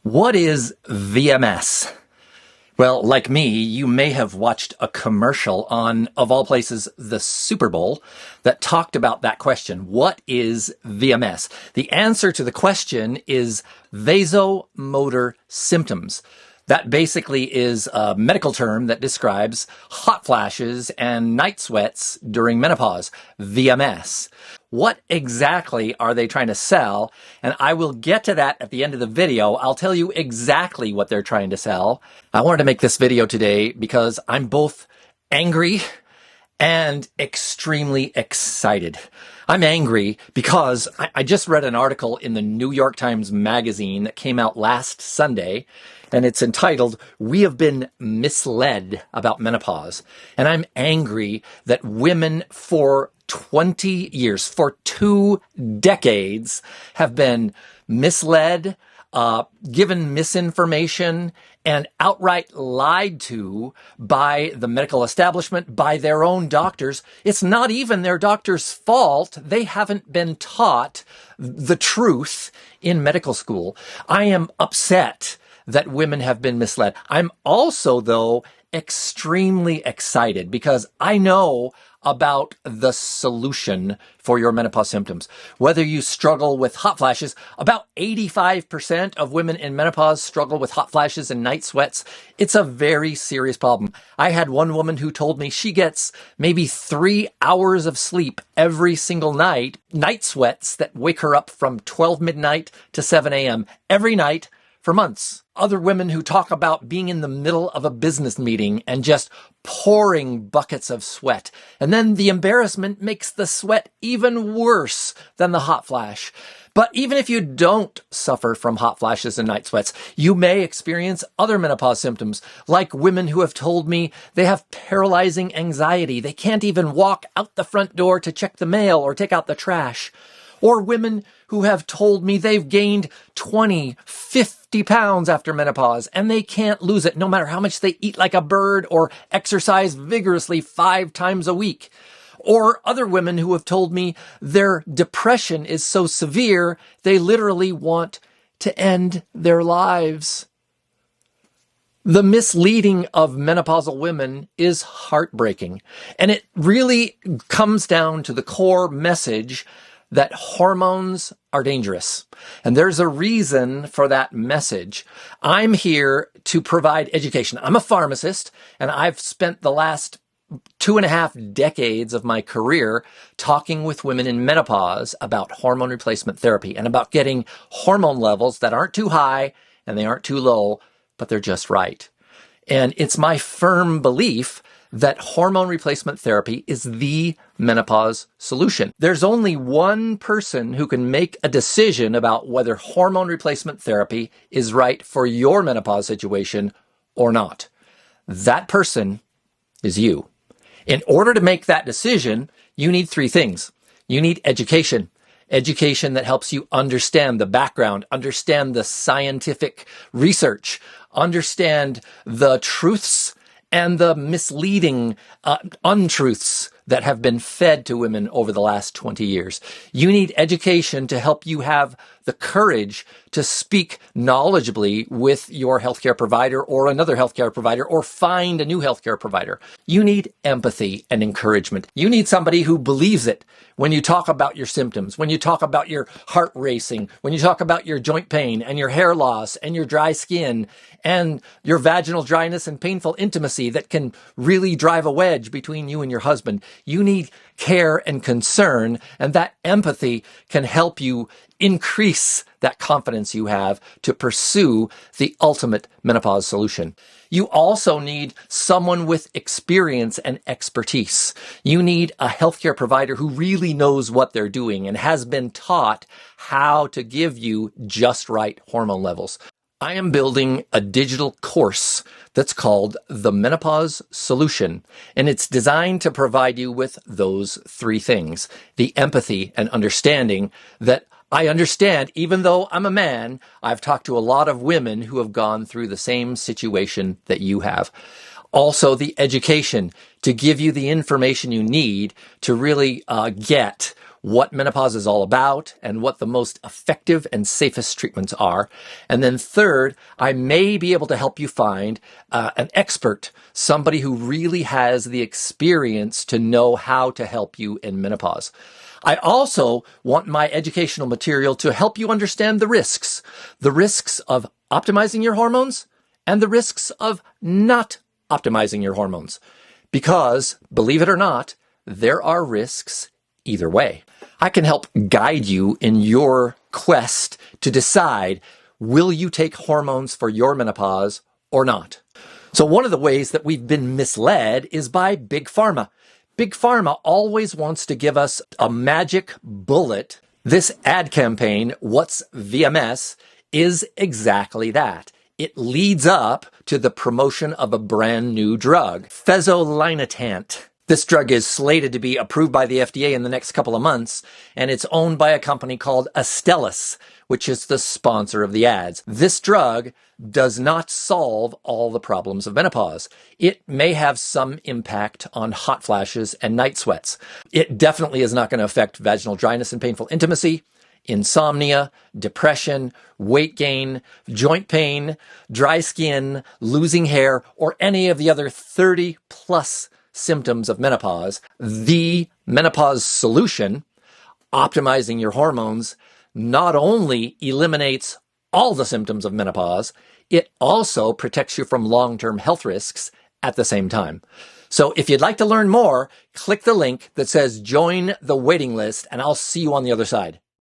What is VMS? Well, like me, you may have watched a commercial on, of all places, the Super Bowl that talked about that question. What is VMS? The answer to the question is vasomotor symptoms. That basically is a medical term that describes hot flashes and night sweats during menopause, VMS. What exactly are they trying to sell? And I will get to that at the end of the video. I'll tell you exactly what they're trying to sell. I wanted to make this video today because I'm both angry and extremely excited. I'm angry because I just read an article in the New York Times Magazine that came out last Sunday, and it's entitled, "We Have Been Misled About Menopause." And I'm angry that women for 20 years, for 2 decades, have been misled, given misinformation, and outright lied to by the medical establishment, by their own doctors. It's not even their doctor's fault. They haven't been taught the truth in medical school. I am upset that women have been misled. I'm also, though, extremely excited because I know about the solution for your menopause symptoms. Whether you struggle with hot flashes, about 85% of women in menopause struggle with hot flashes and night sweats. It's a very serious problem. I had one woman who told me she gets maybe 3 hours of sleep every single night sweats that wake her up from 12 midnight to 7 a.m. every night for months. Other women who talk about being in the middle of a business meeting and just pouring buckets of sweat. And then the embarrassment makes the sweat even worse than the hot flash. But even if you don't suffer from hot flashes and night sweats, you may experience other menopause symptoms, like women who have told me they have paralyzing anxiety. They can't even walk out the front door to check the mail or take out the trash. Or women who have told me they've gained 20, 50 pounds after menopause and they can't lose it no matter how much they eat like a bird or exercise vigorously 5 times a week. Or other women who have told me their depression is so severe they literally want to end their lives. The misleading of menopausal women is heartbreaking, and it really comes down to the core message that hormones are dangerous. And there's a reason for that message. I'm here to provide education. I'm a pharmacist, and I've spent the last 2.5 decades of my career talking with women in menopause about hormone replacement therapy and about getting hormone levels that aren't too high and they aren't too low, but they're just right. And it's my firm belief that hormone replacement therapy is the menopause solution. There's only one person who can make a decision about whether hormone replacement therapy is right for your menopause situation or not. That person is you. In order to make that decision, you need 3 things. You need education. Education that helps you understand the background, understand the scientific research, understand the truths and the misleading untruths that have been fed to women over the last 20 years. You need education to help you have the courage to speak knowledgeably with your healthcare provider or another healthcare provider or find a new healthcare provider. You need empathy and encouragement. You need somebody who believes it when you talk about your symptoms, when you talk about your heart racing, when you talk about your joint pain and your hair loss and your dry skin and your vaginal dryness and painful intimacy that can really drive a wedge between you and your husband. You need care and concern, and that empathy can help you increase that confidence you have to pursue the ultimate menopause solution. You also need someone with experience and expertise. You need a healthcare provider who really knows what they're doing and has been taught how to give you just right hormone levels. I am building a digital course that's called the Menopause Solution, and it's designed to provide you with those 3 things. The empathy and understanding that I understand, even though I'm a man, I've talked to a lot of women who have gone through the same situation that you have. Also, the education to give you the information you need to really get what menopause is all about and what the most effective and safest treatments are. And then third, I may be able to help you find an expert, somebody who really has the experience to know how to help you in menopause. I also want my educational material to help you understand the risks of optimizing your hormones and the risks of not optimizing your hormones. Because, believe it or not, there are risks either way. I can help guide you in your quest to decide, will you take hormones for your menopause or not? So one of the ways that we've been misled is by Big Pharma. Big Pharma always wants to give us a magic bullet. This ad campaign, What's VMS, is exactly that. It leads up to the promotion of a brand new drug, fezolinetant. This drug is slated to be approved by the FDA in the next couple of months, and it's owned by a company called Astellas, which is the sponsor of the ads. This drug does not solve all the problems of menopause. It may have some impact on hot flashes and night sweats. It definitely is not going to affect vaginal dryness and painful intimacy, insomnia, depression, weight gain, joint pain, dry skin, losing hair, or any of the other 30 plus symptoms of menopause. The Menopause Solution, optimizing your hormones, not only eliminates all the symptoms of menopause, it also protects you from long-term health risks at the same time. So if you'd like to learn more, click the link that says join the waiting list, and I'll see you on the other side.